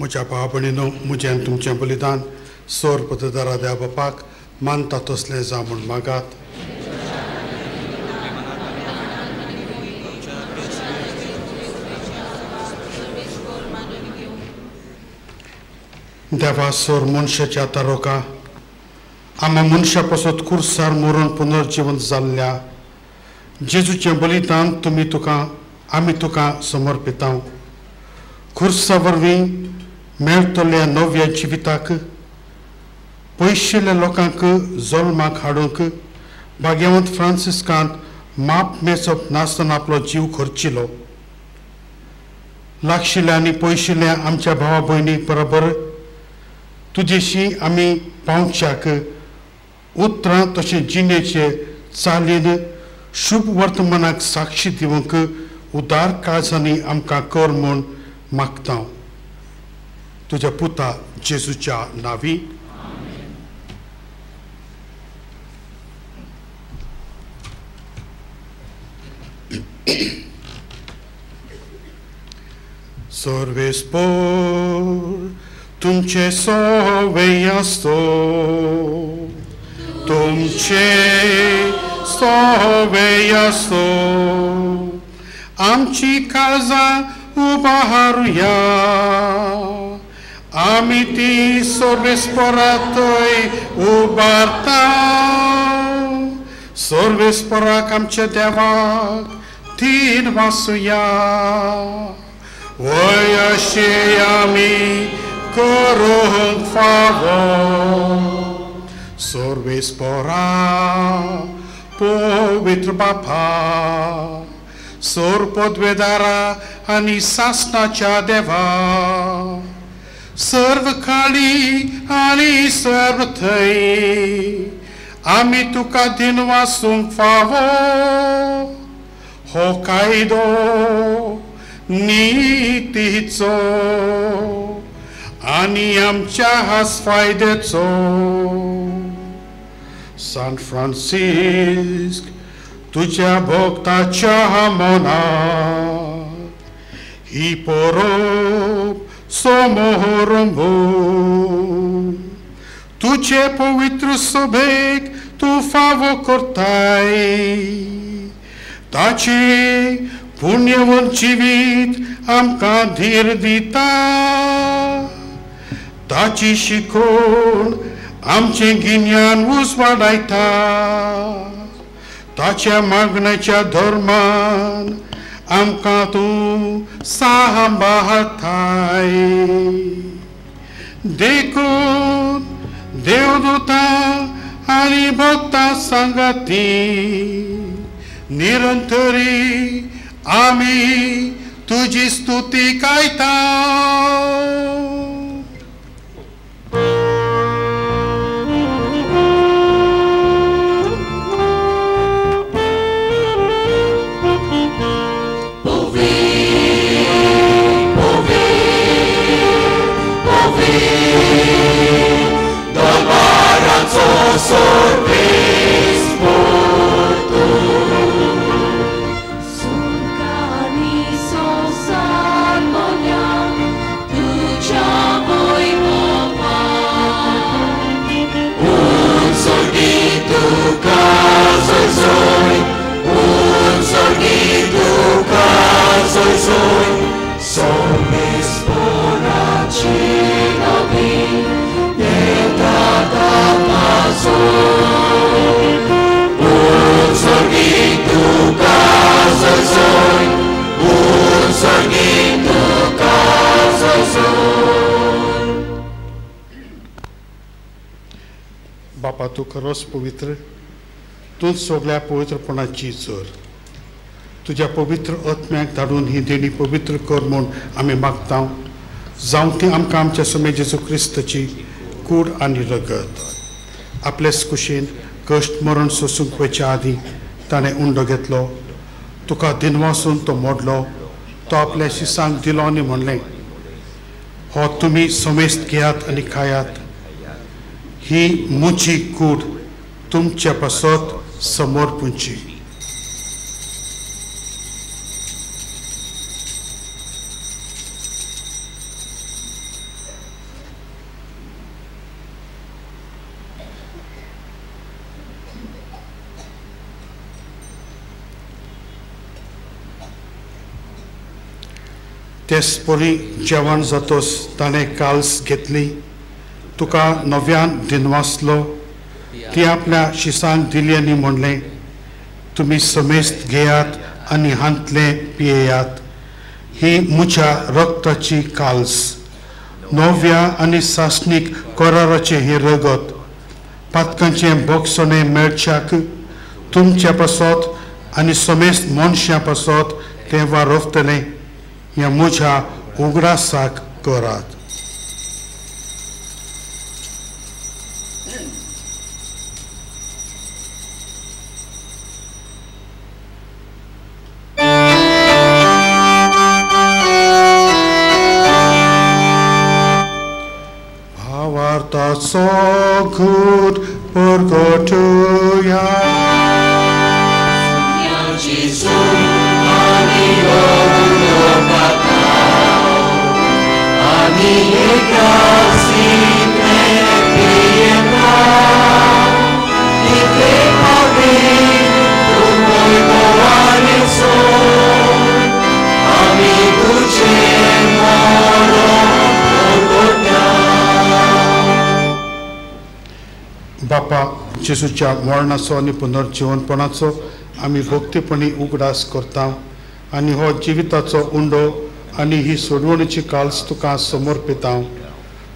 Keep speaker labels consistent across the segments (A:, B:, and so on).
A: म्हज्या भावा भयणीनो, म्हजें तुमचें बलिदान सोर पददारा देवा बापाक मानता तसलें जा म्हूण मागात. देवा सोर मनशाच्या तारोका आमी मनशा पासत कुर्सार मरून पुनर्जीवन जाल्ल्या जेजूचें बलिदान आमी तुका समर्पिता. खुर्सा वरवीं मेळटल्या नव्या जिविताक पयशिल्ल्या लोकांक जल्माक हाडूंक भाग्यवंत फ्रांसिस्कान माप मेचप नासतना आपलो जीव खर्चिलो. लागशिल्ल्या आनी पयशिल्ल्या आमच्या भावा भयणी बरोबर तुजेशी आमी पावच्याक उतरां तशें जिणेचे चालीन शुभ वर्तमानाक साक्षी दिवंक उदार काळजांनी आमकां कर म्हूण मागता. तुज्या पुता जेजूच्या नांवी. Sorvespor तुमचे सोवे असतो, तुमचे सोवे असतो. आमची काळजां उबारूया, आमी ती सोर्वेस्पोरांतय उबारता. सोर्वेस्पोराक आमच्या देवाक तीन वासुया. वय अशें आमी करूंक फावो. सोर्वेस्पोरा पवित्र बापा, सोर पदवेदारा आनी सासणाच्या देवा, सर्व काळी आनी सर्व थंय आमी तुका दिन वासूंक फावो. हो कायदो नीतीचो आनी आमच्या हासफायद्याचो. सान फ्रांसिस्क तुझ्या भक्ताच्या मनात ही परब समारंभ तुझे पवित्र सभेक तू फावो करताय. ताचे पुण्यवंत जिवीत आमकां धीर दिता. ताची शिकवण आमचें गिन्यान उजवाडायता. ताच्या मागण्याच्या धर्मान आमकां तूं सांबाळताय. देखून देवदूतां आनी भक्तां सांगाती निरंतरी आमी तुजी स्तुती गायता.
B: Tudzia
A: बापा तूं खरोच पवित्र, तूं सगळ्या पवित्रपणाची जर तुज्या पवित्र आत्म्याक धाडून ही देणी पवित्र कर म्हूण आमी मागता, जावं ती आमकां आमच्या समे जेजू क्रिस्ताची कूड आनी रगत आपलेच कुशीन कश्ट मरण सोसूंक वयच्या आदीं ताणें उंडो घेतलो, तुका दिनवासून तो मोडलो, तो आपल्या शिसांक दिलो आनी म्हणलें, हो तुमी समेस्त घेयात आनी खायात, ही म्हजी कूड तुमच्या पासत समर्पूंची. तेसपरी जेवण जातोच ताणें काल्स घेतली, तुका नव्यान दिनवासलो, ती आपल्या शिसांक दिली आनी म्हणलें, तुमी समेस्त घेयात आनी हांतले पियेयात, ही म्हज्या रक्ताची काल्स, नव्या आनी सासणीक कराराचें हें रगत, पातकांचें भोगसणें मेळच्याक तुमच्या पासत आनी समेस्त मनशां पासत तें वारवतलें, ह्या म्हज्या उगडासाक करात. भावार्थाचो घूट परगटुया. बापा जेजूच्या मरणाचो आनी पुनर्जीवनपणाचो आमी भक्तीपणी उगडास करता आनी हो जिविताचो उंडो आनी ही सोडवणीची काल्स तुका समर्पिता.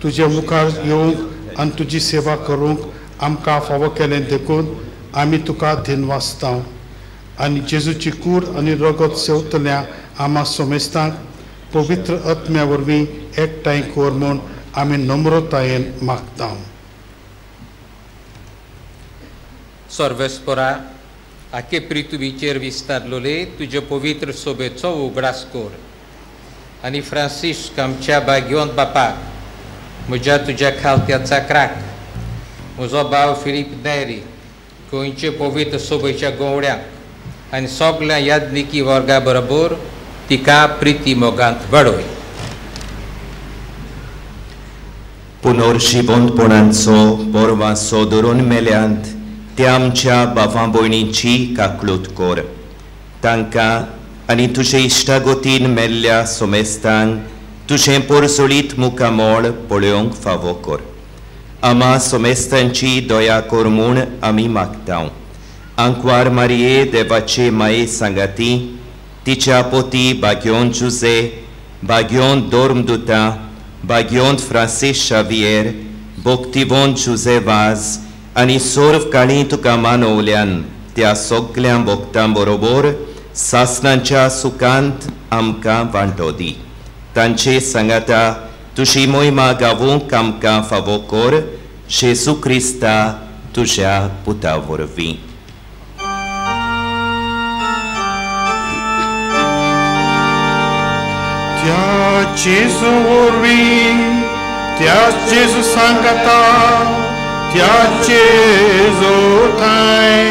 A: तुजे मुखार येवंक आनी तुजी सेवा करूंक आमकां फावो केलें देखून आमी तुका दिनवासता आनी जेजूची कूड आनी रगत सेवतल्या आम्हा समेस्तांक पवित्र आत्म्या वरवीं एकठांय कर म्हूण आमी नम्रतायेन मागता.
B: सर्वेस्परा आखे पृथ्वीचेर विस्तारलोले तुजे पवित्र सोबेचो उगडास कर आनी फ्रांसीस आमच्या भाग्यवंत बापाक, म्हज्या तुज्या खालत्या चाकराक, म्हजो भाव फिलीप नेरी, गोंयचे पवित्र सोबेच्या गवड्यांक आनी सगळ्या याज्ञिकी वर्गा बरोबर तिका प्रिती मोगांत वाडय.
C: पुनर्जीवनपणांचो परवांचो धरून मेल्यांत त्या आमच्या भावां भयणींची काकलूत कर. तांकां आनी तुजे इश्टागोतीन मेल्ल्या सोमेस्तांक तुजें पोरसोळीत मुखामोळ पळोवंक फावो कर. आम्हा सोमेस्तांची दया कर म्हूण आमी मागता. आंकवार मारये देवाचे माये सांगाती, तिच्या पोती भाग्योंत जुजे, भाग्योंत दोर्मदुता, भाग्योंत फ्रांसीस शावियर, भोक्तिवंत जुजे वाज आनी सोर्व काळी तुका मानवल्यान त्या सगळ्या भक्तां बरोबर सासणांच्या सुखांत आमकां वांटो दी. तांचे सांगाता तुजी मोहिमा गावूंक आमकां फावो कर, जेजू क्रिस्ता तुज्या पुता वरवीं.
A: त्या जेजू वरवीं, त्या जेजू सांगाता, त्या जेजू थंय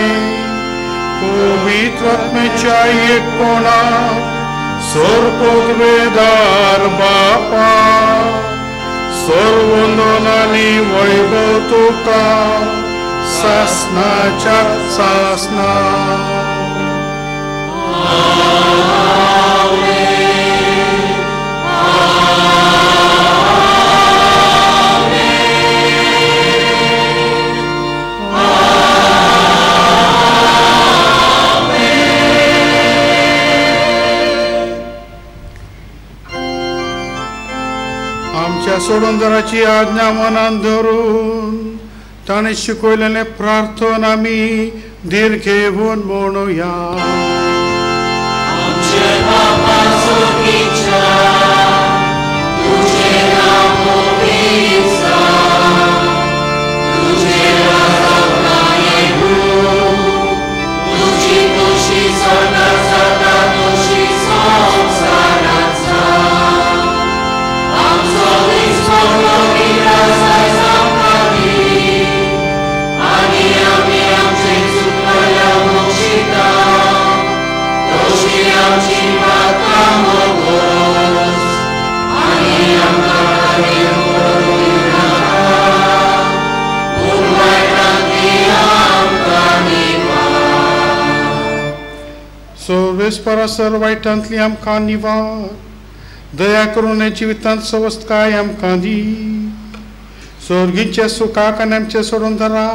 A: पवित्र आत्म्याच्या एकपणांत सर्वोद्वेदार बापा, सर्ववंदन आनी वैभव तुका सासणाच्या सासणा. आमच्या सोडूनदाराची आज्ञा मनान धरून ताणे शिकवलेले प्रार्थन आमी धीर घेऊन म्हणूया. परस वायटांतली आमकां निवार, दया करून जिवितांत सवस्तकाय आमकां दी. सर्गीच्या सुखाक आनी आमचे सोडून धरा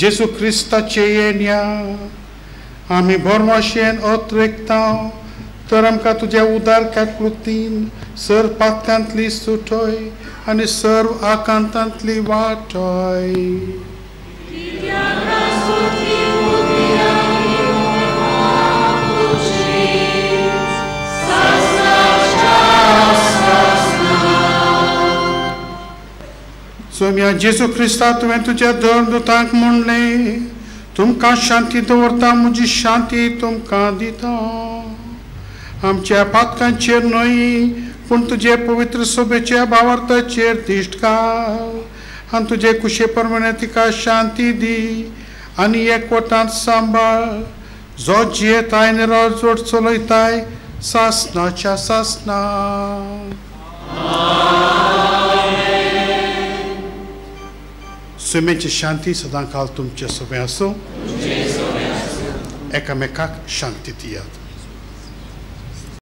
A: जेजू क्रिस्ताचे येण्या. आमी बोरमाशेन अत्रेकता तर आमकां तुज्या उदार कृतीन सर पात्यांतली सुटय आनी सर्व आकांतांतली वाटय. सोम्या जेजू क्रिस्ता तुवें तुज्या धर्मदूतांक म्हणले, तुमकां शांती दवरता, म्हजी शांती तुमकां दिता. आमच्या पातकांचेर न्हय पूण तुजे पवित्र सोबेच्या भावार्थाचेर दिश्ट घाल आनी तुजे कुशे प्रमाणे तिका शांती दी आनी एकवटांत सांबाळ, जो जियेताय आनी राजवट चलयताय सासणाच्या सासना. सुमेची शांती सदां काल तुमचे सोबे आसूं. एकामेकाक शांती दियात.